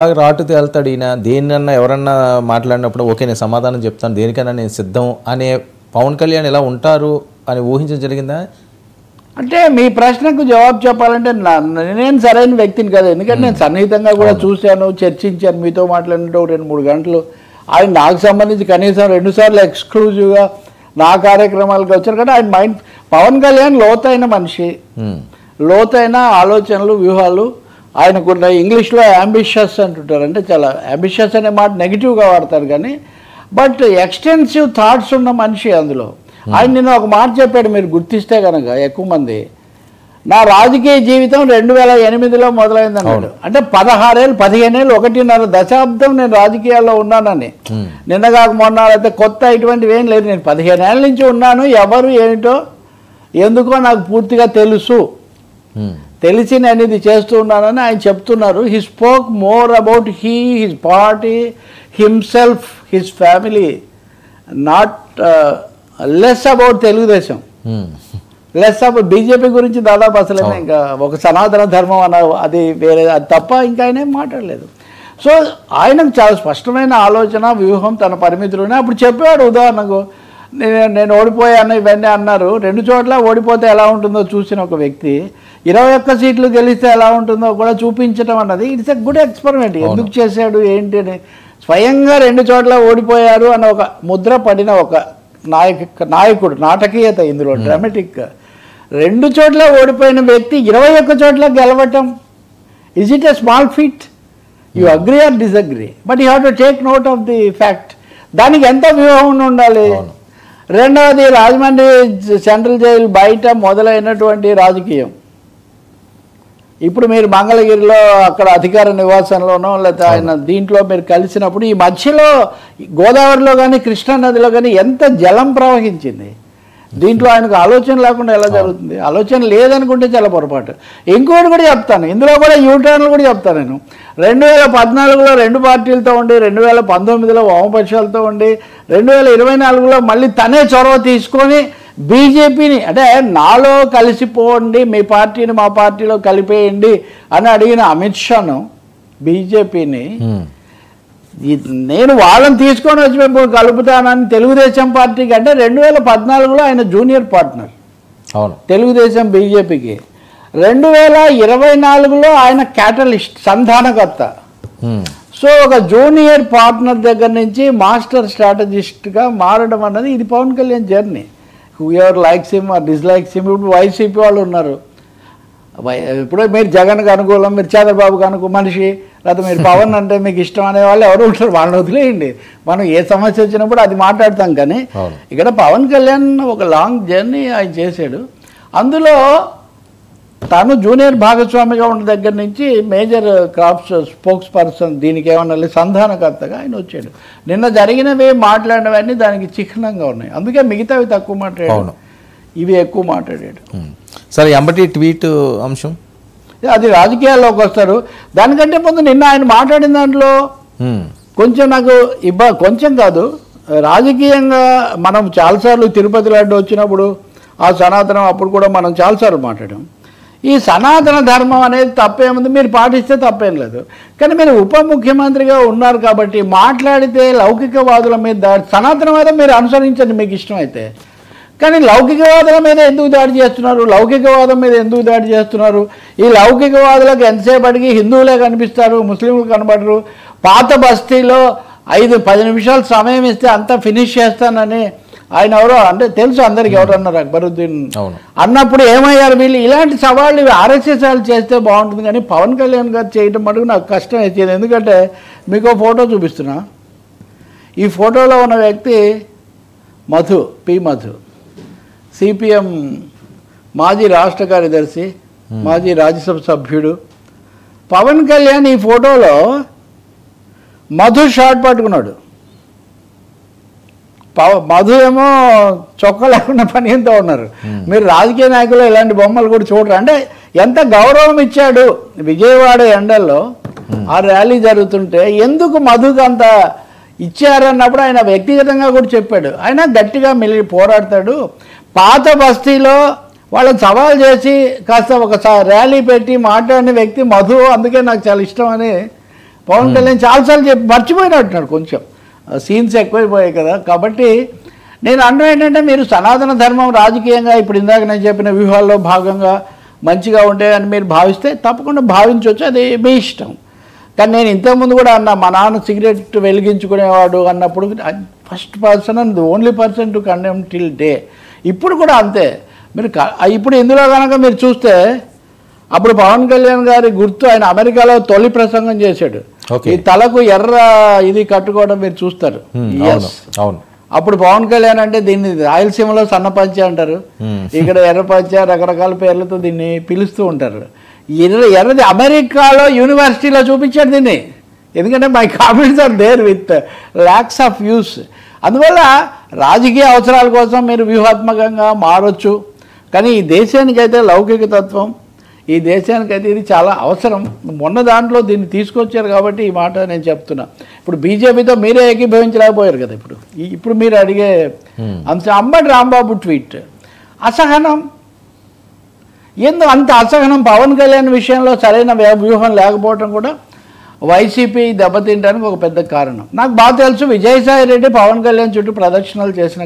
రాటు తేల్తాడు ఈయన. దేన్నన్నా ఎవరన్నా మాట్లాడినప్పుడు ఓకే నేను సమాధానం చెప్తాను, దేనికైనా నేను సిద్ధం అనే పవన్ కళ్యాణ్ ఎలా ఉంటారు అని ఊహించడం జరిగిందా? అంటే మీ ప్రశ్నకు జవాబు చెప్పాలంటే నేను సరైన వ్యక్తిని కదా, ఎందుకంటే నేను సన్నిహితంగా కూడా చూశాను, చర్చించాను, మీతో మాట్లాడినట్టు 2-3 గంటలు. ఆయన నాకు సంబంధించి కనీసం 2 సార్లు ఎక్స్క్లూజివ్గా నా కార్యక్రమాలకు వచ్చారు. కానీ ఆయన మైండ్, పవన్ కళ్యాణ్ లోతైన మనిషి, లోతైన ఆలోచనలు, వ్యూహాలు ఆయనకున్న. ఇంగ్లీష్లో అంబిషియస్ అంటుంటారు, అంటే చాలా అంబిషియస్ అనే మాట నెగిటివ్గా వాడతారు కానీ బట్ ఎక్స్టెన్సివ్ థాట్స్ ఉన్న మనిషి అందులో. ఆయన నిన్న ఒక మాట చెప్పాడు, మీరు గుర్తిస్తే కనుక ఎక్కువ మంది, నా రాజకీయ జీవితం 2008లో మొదలైంది అన్నాడు. అంటే 16 ఏళ్ళు 15 ఏళ్ళు 1.5 దశాబ్దం నేను రాజకీయాల్లో ఉన్నానని. నిన్నగాక మొన్న అయితే కొత్త ఇటువంటివి ఏం లేదు, నేను 15 ఏళ్ళ నుంచి ఉన్నాను, ఎవరు ఏమిటో ఎందుకో నాకు పూర్తిగా తెలుసు, తెలిసి నేను ఇది చేస్తూ ఉన్నానని ఆయన చెప్తున్నారు. He spoke more about his party, himself, his family, not less about Telugu Desam, less about BJP గురించి దాదాపు అసలేనే. ఇంకా ఒక సనాతన ధర్మం అన్న అది వేరే, అది తప్ప ఇంకా ఆయన ఏం మాట్లాడలేదు. సో ఆయనకు చాలా స్పష్టమైన ఆలోచన, వ్యూహం, తన పరిమితులు. అప్పుడు చెప్పాడు, ఉదాహరణకు నేను ఓడిపోయాను ఇవన్నీ అన్నారు. 2 చోట్ల ఓడిపోతే ఎలా ఉంటుందో చూసిన ఒక వ్యక్తి 21 సీట్లు గెలిస్తే ఎలా ఉంటుందో కూడా చూపించడం అన్నది ఇట్స్ ఎ గుడ్ ఎక్స్పెరిమెంట్. ఎందుకు చేశాడు ఏంటి అని స్వయంగా 2 చోట్ల ఓడిపోయారు అన్న ఒక ముద్ర పడిన ఒక నాయకుడు, నాటకీయత ఇందులో, డ్రామాటిక్. 2 చోట్ల ఓడిపోయిన వ్యక్తి 21 చోట్ల గెలవటం, is it a small feet? You agree or disagree, but you have to take note of the fact. దానికి ఎంత వ్యూహం ఉండాలి. రెండవది, రాజమండ్రి సెంట్రల్ జైలు బయట మొదలైనటువంటి రాజకీయం ఇప్పుడు మీరు మంగళగిరిలో అక్కడ అధికార నివాసంలోనో లేకపోతే ఆయన దీంట్లో మీరు కలిసినప్పుడు ఈ మధ్యలో గోదావరిలో కానీ కృష్ణా నదిలో కానీ ఎంత జలం ప్రవహించింది. దీంట్లో ఆయనకు ఆలోచన లేకుండా ఎలా జరుగుతుంది? ఆలోచన లేదనుకుంటే చాలా పొరపాటు. ఇంకోటి కూడా చెప్తాను, ఇందులో కూడా యూటర్న్లు కూడా చెప్తాను నేను. 2014లో 2 పార్టీలతో ఉండి, 2019లో వామపక్షాలతో ఉండి, 2024లో మళ్ళీ తనే చొరవ తీసుకొని బీజేపీని, అంటే నాలో కలిసిపోండి, మీ పార్టీని మా పార్టీలో కలిపేయండి అని అడిగిన అమిత్ షాను, బీజేపీని నేను వాళ్ళని తీసుకొని వచ్చి మేము కలుపుతానని తెలుగుదేశం పార్టీకి, అంటే 2014లో ఆయన జూనియర్ పార్ట్నర్ తెలుగుదేశం బీజేపీకి, 2024లో ఆయన క్యాటలిస్ట్, సంధానకర్త. సో ఒక జూనియర్ పార్ట్నర్ దగ్గర నుంచి మాస్టర్ స్ట్రాటజిస్ట్గా మారడం అన్నది ఇది Pawan Kalyan journey. Whoever likes him or dislikes him. ఇప్పుడు వైసీపీ వాళ్ళు ఉన్నారు, ఇప్పుడు మీరు జగన్కి అనుకూలం, మీరు చంద్రబాబుకి అనుకూల మనిషి, లేకపోతే మీరు పవన్ అంటే మీకు ఇష్టం అనే వాళ్ళు ఎవరు ఉంటారు, వాళ్ళని వదిలేయండి. మనం ఏ సమస్య వచ్చినప్పుడు అది మాట్లాడతాం. కానీ ఇక్కడ పవన్ కళ్యాణ్ ఒక లాంగ్ జర్నీ ఆయన చేశాడు. అందులో తను జూనియర్ భాగస్వామిగా ఉన్న దగ్గర నుంచి మేజర్ క్రాప్స్ స్పోక్స్ పర్సన్, దీనికి ఏమన్నా సంధానకర్తగా ఆయన వచ్చాడు. నిన్న జరిగినవి మాట్లాడినవన్నీ దానికి చిహ్నంగా ఉన్నాయి. అందుకే మిగతావి తక్కువ మాట్లాడాడు, ఇవి ఎక్కువ మాట్లాడాడు. సరే, ఎంబటి ట్వీట్ అంశం అది రాజకీయాల్లోకి వస్తారు. దానికంటే ముందు నిన్న ఆయన మాట్లాడిన దాంట్లో కొంచెం నాకు కొంచెం కాదు, రాజకీయంగా మనం చాలాసార్లు తిరుపతి లడ్డు వచ్చినప్పుడు ఆ సనాతనం అప్పుడు కూడా మనం చాలాసార్లు మాట్లాడాం. ఈ సనాతన ధర్మం అనేది తప్పేముంది, మీరు పాటిస్తే తప్పేం లేదు. కానీ మీరు ఉప ముఖ్యమంత్రిగా ఉన్నారు కాబట్టి మాట్లాడితే లౌకికవాదుల మీద సనాతనవాదం మీరు అనుసరించండి మీకు ఇష్టమైతే, కానీ లౌకికవాదుల మీద ఎందుకు దాడి చేస్తున్నారు? లౌకికవాదం మీద ఎందుకు దాడి చేస్తున్నారు? ఈ లౌకికవాదులకు ఎంతసేపు అడిగి హిందువులే కనిపిస్తారు, ముస్లింలు కనబడరు. పాత బస్తీలో 5-10 నిమిషాలు సమయం ఇస్తే అంతా ఫినిష్ చేస్తానని ఆయన ఎవరో, అంటే తెలుసు అందరికి ఎవరు అన్నారు, అక్బరుద్దీన్ అన్నప్పుడు ఏమయ్యారు వీళ్ళు? ఇలాంటి సవాళ్ళు ఆర్ఎస్ఎస్ వాళ్ళు చేస్తే బాగుంటుంది, కానీ పవన్ కళ్యాణ్ గారు చేయడం మటుకు నాకు కష్టం వచ్చేది. ఎందుకంటే మీకు ఫోటో చూపిస్తున్నా, ఈ ఫోటోలో ఉన్న వ్యక్తి మధు, పి మధు, సిపిఎం మాజీ రాష్ట్ర కార్యదర్శి, మాజీ రాజ్యసభ సభ్యుడు. పవన్ కళ్యాణ్ ఈ ఫోటోలో మధు షార్ట్ పట్టుకున్నాడు, మధు ఏమో చొక్కా లేకుండా పనితో ఉన్నారు. మీరు రాజకీయ నాయకులు ఇలాంటి బొమ్మలు కూడా చూడరు. అంటే ఎంత గౌరవం ఇచ్చాడు. విజయవాడ ఎండల్లో ఆ ర్యాలీ జరుగుతుంటే ఎందుకు మధుకు అంత ఇచ్చారన్నప్పుడు ఆయన వ్యక్తిగతంగా కూడా చెప్పాడు. ఆయన గట్టిగా పోరాడతాడు. పాత బస్తీలో వాళ్ళని సవాల్ చేసి కాస్త ఒక ర్యాలీ పెట్టి మాట్లాడిన వ్యక్తి మధు, అందుకే నాకు చాలా ఇష్టం అని పవన్ కళ్యాణ్ చాలాసార్లు చెప్పి మర్చిపోయినట్టున్నాడు, కొంచెం సీన్స్ ఎక్కువైపోయాయి కదా. కాబట్టి నేను అన్నం ఏంటంటే, మీరు సనాతన ధర్మం రాజకీయంగా ఇప్పుడు ఇందాక నేను చెప్పిన వ్యూహాల్లో భాగంగా మంచిగా ఉంటే అని మీరు భావిస్తే తప్పకుండా భావించవచ్చు, అది మీ ఇష్టం. కానీ నేను ఇంతకుముందు కూడా అన్నా, మా నాన్న సిగరెట్ వెలిగించుకునేవాడు అన్నప్పుడు first person and only person to condemn till day. ఇప్పుడు కూడా అంతే. మీరు ఇప్పుడు ఇందులో కనుక మీరు చూస్తే, అప్పుడు పవన్ కళ్యాణ్ గారి గుర్తు ఆయన అమెరికాలో తొలి ప్రసంగం చేశాడు, ఈ తలకు ఎర్ర ఇది కట్టుకోవడం మీరు చూస్తారు. అప్పుడు పవన్ కళ్యాణ్ అంటే దీన్ని రాయలసీమలో సన్నపంచ అంటారు, ఇక్కడ ఎర్రపంచ రకరకాల పేర్లతో దీన్ని పిలుస్తూ ఉంటారు. ఎర్రది అమెరికాలో యూనివర్సిటీలో చూపించాడు దీన్ని, ఎందుకంటే my comments are there with lakhs of views. అందువల్ల రాజకీయ అవసరాల కోసం మీరు వ్యూహాత్మకంగా మారొచ్చు, కానీ ఈ దేశానికైతే లౌకిక తత్వం, ఈ దేశానికైతే ఇది చాలా అవసరం. మొన్న దాంట్లో దీన్ని తీసుకొచ్చారు కాబట్టి ఈ మాట నేను చెప్తున్నా. ఇప్పుడు బీజేపీతో మీరే ఏకీభవించలేకపోయారు కదా. ఇప్పుడు మీరు అడిగే అంశం అంబటి రాంబాబు ట్వీట్, అసహనం. ఎందుకు అంత అసహనం? పవన్ కళ్యాణ్ విషయంలో సరైన వ్యూహం లేకపోవడం కూడా వైసీపీ దెబ్బతింటానికి ఒక పెద్ద కారణం. నాకు బాగా తెలుసు, విజయసాయి రెడ్డి పవన్ కళ్యాణ్ చుట్టూ ప్రదక్షిణలు చేసిన